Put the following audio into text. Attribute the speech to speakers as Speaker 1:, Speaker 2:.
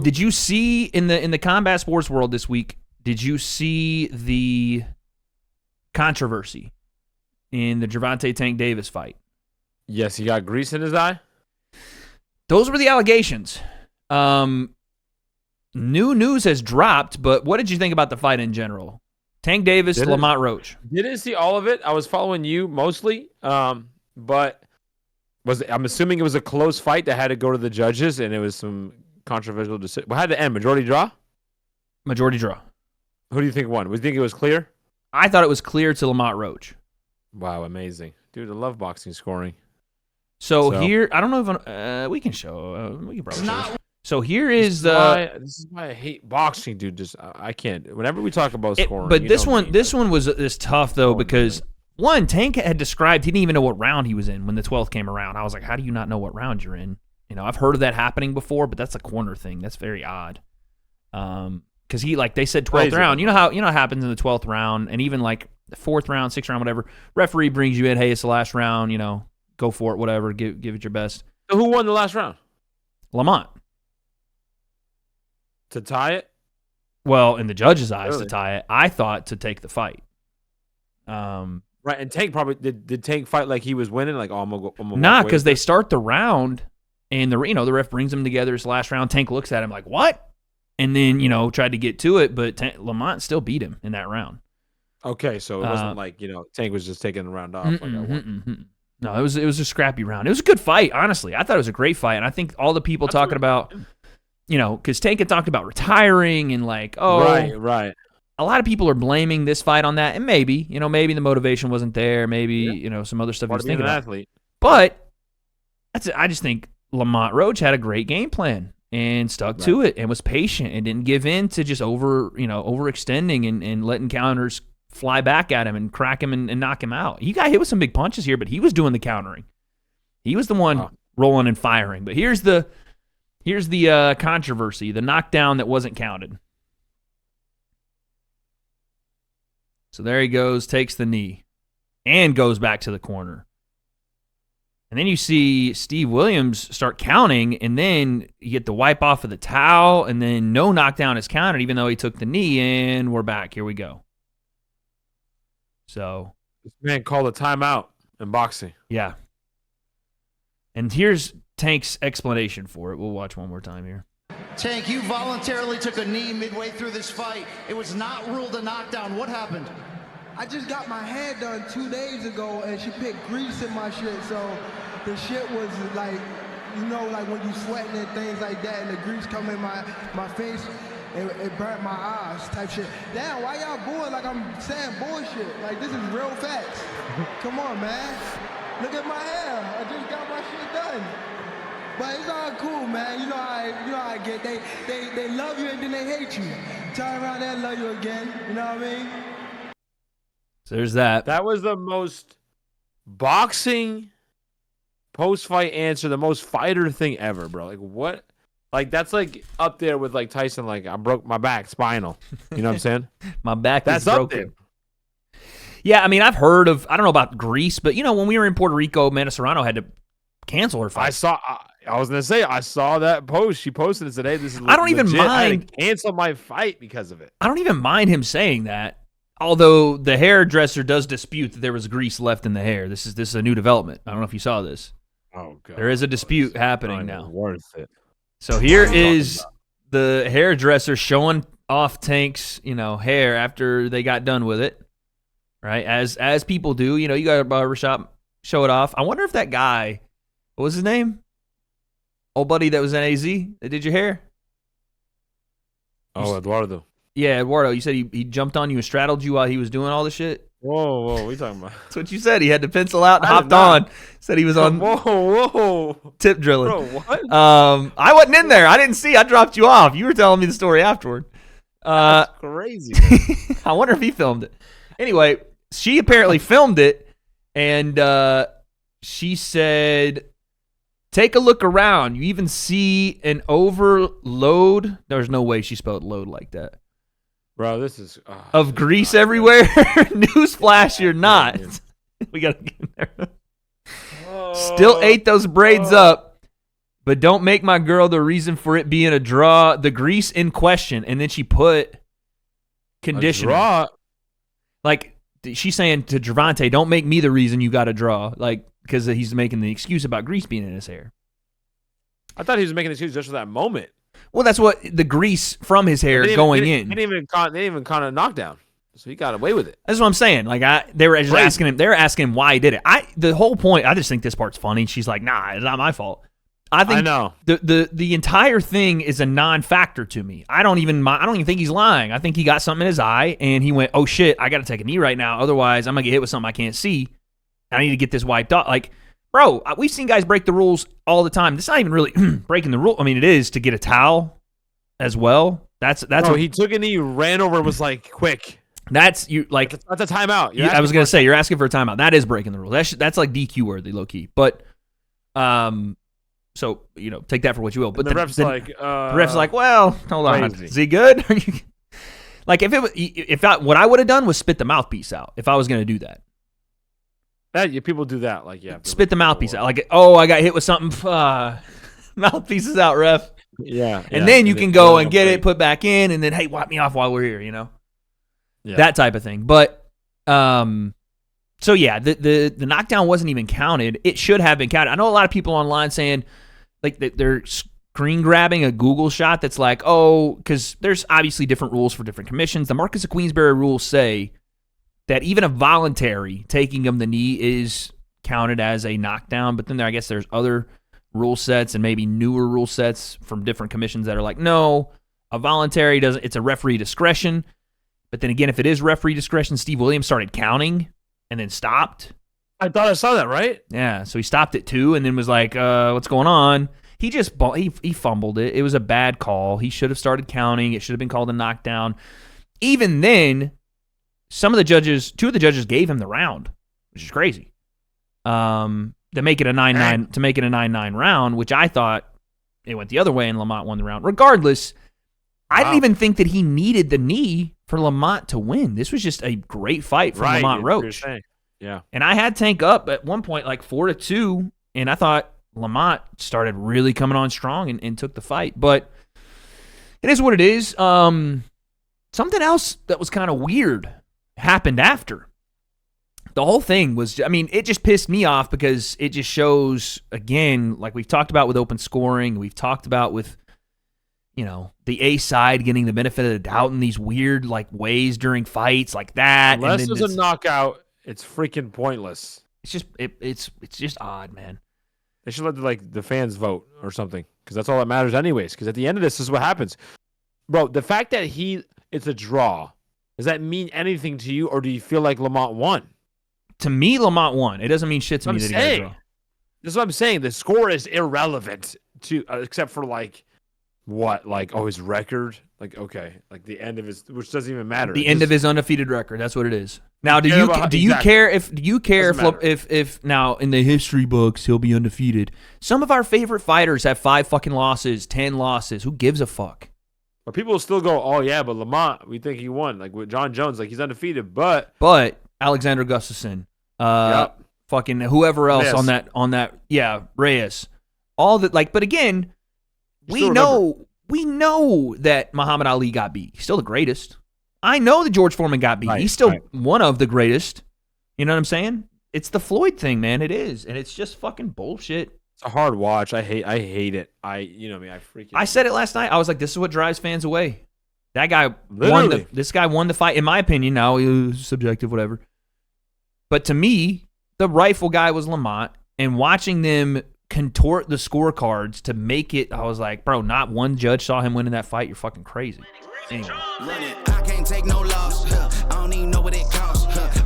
Speaker 1: Did you see in the combat sports world this week? Did you see the controversy in the Gervonta Tank Davis fight?
Speaker 2: Yes, he got grease in his eye.
Speaker 1: Those were the allegations. New news has dropped, but what did you think about the fight in general? Tank Davis, Lamont Roach.
Speaker 2: Didn't see all of it. I was following you mostly, but I'm assuming it was a close fight that had to go to the judges, and it was some controversial decision. What had to end? Majority draw?
Speaker 1: Majority draw.
Speaker 2: Who do you think won? Do you think it was clear?
Speaker 1: I thought it was clear to Lamont Roach.
Speaker 2: Wow, amazing. Dude, I love boxing scoring.
Speaker 1: So here, I don't know if we can show. We can probably show. So here is
Speaker 2: this is why I hate boxing, dude. I can't. Whenever we talk about scoring,
Speaker 1: but this one was tough though because one, Tank had described he didn't even know what round he was in when the 12th came around. I was like, how do you not know what round you're in? You know, I've heard of that happening before, but that's a corner thing. That's very odd. Because they said 12th round. You know how it happens in the 12th round, and even like the 4th round, 6th round, whatever. Referee brings you in. Hey, it's the last round. You know, go for it. Whatever. Give it your best.
Speaker 2: So who won the last round?
Speaker 1: Lamont.
Speaker 2: To tie it?
Speaker 1: Well, in the judge's eyes, to tie it. I thought to take the fight.
Speaker 2: Right, and Tank probably did Tank fight like he was winning? Like, I'm gonna
Speaker 1: nah, because they start the round, and the ref brings them together. It's the last round. Tank looks at him like, what? And then, tried to get to it, but Lamont still beat him in that round.
Speaker 2: Okay, so it wasn't like, Tank was just taking the round off.
Speaker 1: No, it was a scrappy round. It was a good fight, honestly. I thought it was a great fight, and I think all the people talking about, because Tank had talked about retiring and like,
Speaker 2: right.
Speaker 1: A lot of people are blaming this fight on that, and maybe the motivation wasn't there. Maybe some other stuff he was thinking about.
Speaker 2: Athlete.
Speaker 1: But I just think Lamont Roach had a great game plan and stuck to it and was patient and didn't give in to just overextending and letting counters fly back at him and crack him and knock him out. He got hit with some big punches here, but he was doing the countering. He was the one rolling and firing. But here's the controversy, the knockdown that wasn't counted. So there he goes, takes the knee, and goes back to the corner. And then you see Steve Williams start counting, and then you get the wipe off of the towel, and then no knockdown is counted, even though he took the knee, and we're back. Here we go. So
Speaker 2: this man called a timeout in boxing.
Speaker 1: Yeah. And here's Tank's explanation for it. We'll watch one more time here.
Speaker 3: Tank, you voluntarily took a knee midway through this fight. It was not ruled a knockdown. What happened?
Speaker 4: I just got my hair done 2 days ago, and she put grease in my shit, so the shit was like, like when you sweating and things like that, and the grease come in my face, it burnt my eyes type shit. Damn, why y'all booing like I'm saying bullshit? Like, this is real facts. Come on, man. Look at my hair. I just got my shit done. But it's all cool, man. You know how I get. They love you and then they hate you. Turn around there and love you again. You know what I mean?
Speaker 1: So there's that.
Speaker 2: That was the most boxing post-fight answer, the most fighter thing ever, bro. Like, what? Like, that's like up there with like Tyson, like, I broke my back, spinal. You know what I'm saying?
Speaker 1: My back
Speaker 2: is
Speaker 1: broken.
Speaker 2: Up there.
Speaker 1: Yeah, I mean, I've heard of, I don't know about Greece, but, when we were in Puerto Rico, Amanda Serrano had to cancel her fight.
Speaker 2: I was going to say, I saw that post. She posted it today. This is
Speaker 1: I don't even mind.
Speaker 2: I had to cancel my fight because of it.
Speaker 1: I don't even mind him saying that. Although the hairdresser does dispute that there was grease left in the hair. This is a new development. I don't know if you saw this.
Speaker 2: Oh, God.
Speaker 1: There is a dispute happening now.
Speaker 2: Worth it.
Speaker 1: So here is the hairdresser showing off Tank's, hair after they got done with it. Right? As people do. You got a barbershop, show it off. I wonder if that guy, what was his name? Old buddy that was in AZ that did your hair?
Speaker 2: Oh, Eduardo.
Speaker 1: Yeah, Eduardo. You said he jumped on you and straddled you while he was doing all the shit?
Speaker 2: Whoa, what are you talking about?
Speaker 1: That's what you said. He had the pencil out and hopped on. Said he was on tip drilling.
Speaker 2: Bro, what?
Speaker 1: I wasn't in there. I didn't see. I dropped you off. You were telling me the story afterward.
Speaker 2: That's crazy.
Speaker 1: I wonder if he filmed it. Anyway, she apparently filmed it, and she said, take a look around. You even see an overload. There's no way she spelled load like that.
Speaker 2: Bro, this is...
Speaker 1: of grease everywhere? Newsflash, you're not. We got to get in there. Still ate those braids up. but don't make my girl the reason for it being a draw. The grease in question, and then she put conditioner.
Speaker 2: A draw?
Speaker 1: Like she's saying to Gervonta, don't make me the reason you got a draw, like because he's making the excuse about grease being in his hair.
Speaker 2: I thought he was making an excuse just for that moment.
Speaker 1: Well, that's what the grease from his hair going in.
Speaker 2: They didn't even count a knockdown, so he got away with it.
Speaker 1: That's what I'm saying. Like they were just asking him. They were asking him why he did it. The whole point. I just think this part's funny. She's like, nah, it's not my fault. I know the entire thing is a non-factor to me. I don't even think he's lying. I think he got something in his eye and he went, oh shit, I got to take a knee right now. Otherwise, I'm gonna get hit with something I can't see. I need to get this wiped off. Like, bro, we've seen guys break the rules all the time. This is not even really breaking the rule. I mean, it is to get a towel as well. That's what
Speaker 2: he took a knee, ran over, and was like, quick.
Speaker 1: That's you like.
Speaker 2: That's a timeout.
Speaker 1: I was gonna say you're asking for a timeout. That is breaking the rules. That's like DQ worthy, low key. But, so take that for what you will. But
Speaker 2: the ref's
Speaker 1: like, well, hold on,
Speaker 2: crazy.
Speaker 1: Is he good? Like what I would have done was spit the mouthpiece out if I was gonna do that.
Speaker 2: People do that, like
Speaker 1: spit the mouthpiece out. Like, oh, I got hit with something. Mouthpiece is out, ref.
Speaker 2: Yeah,
Speaker 1: and then you can go and get it put back in, and then hey, wipe me off while we're here. That type of thing. But so yeah, the knockdown wasn't even counted. It should have been counted. I know a lot of people online saying like they're screen grabbing a Google shot that's like, oh, because there's obviously different rules for different commissions. The Marcus of Queensberry rules say that even a voluntary taking of the knee is counted as a knockdown, but then I guess there's other rule sets and maybe newer rule sets from different commissions that are like, no, a voluntary doesn't. It's a referee discretion. But then again, if it is referee discretion, Steve Williams started counting and then stopped.
Speaker 2: I thought I saw that, right?
Speaker 1: Yeah, so he stopped at 2 and then was like, what's going on? He just he fumbled it. It was a bad call. He should have started counting. It should have been called a knockdown. Even then, two of the judges gave him the round, which is crazy. To make it a 9-9 round, which I thought it went the other way and Lamont won the round. Regardless, I didn't even think that he needed the knee for Lamont to win. This was just a great fight from Lamont Roach.
Speaker 2: Yeah.
Speaker 1: And I had Tank up at one point like 4-2, and I thought Lamont started really coming on strong and took the fight. But it is what it is. Something else that was kind of weird happened after. The whole thing was, it just pissed me off because it just shows, again, like we've talked about with open scoring, we've talked about with, the A side getting the benefit of the doubt in these weird like ways during fights like that.
Speaker 2: Unless there's a knockout, it's freaking pointless.
Speaker 1: It's just it's just odd, man.
Speaker 2: They should let the fans vote or something because that's all that matters anyways. Because at the end of this is what happens, bro. The fact that it's a draw, does that mean anything to you, or do you feel like Lamont won?
Speaker 1: To me, Lamont won. It doesn't mean shit to me that he got a draw.
Speaker 2: That's what I'm saying. The score is irrelevant to except for his record. Like, okay, like the end of his, which doesn't even matter.
Speaker 1: The end of his undefeated record. That's what it is. Now, do you care if now in the history books he'll be undefeated? Some of our favorite fighters have 5 fucking losses, 10 losses. Who gives a fuck?
Speaker 2: But people will still go, oh yeah, but Lamont, we think he won. Like with John Jones, like he's undefeated, but
Speaker 1: Alexander Gustafsson, fucking whoever else
Speaker 2: Reyes.
Speaker 1: on that, Reyes, all that. Like, but again, we know that Muhammad Ali got beat. He's still the greatest. I know that George Foreman got beat. He's still one of the greatest. You know what I'm saying? It's the Floyd thing, man. It is, and it's just fucking bullshit.
Speaker 2: It's a hard watch. I hate it.
Speaker 1: I said it last night. I was like, this is what drives fans away. That guy this guy won the fight, in my opinion. Now, it was subjective, whatever. But to me, the rifle guy was Lamont, and watching them contort the scorecards to make it, I was like, bro, not one judge saw him winning that fight. You're fucking crazy. Anyway.
Speaker 5: I can't take no loss. I don't even know what it costs.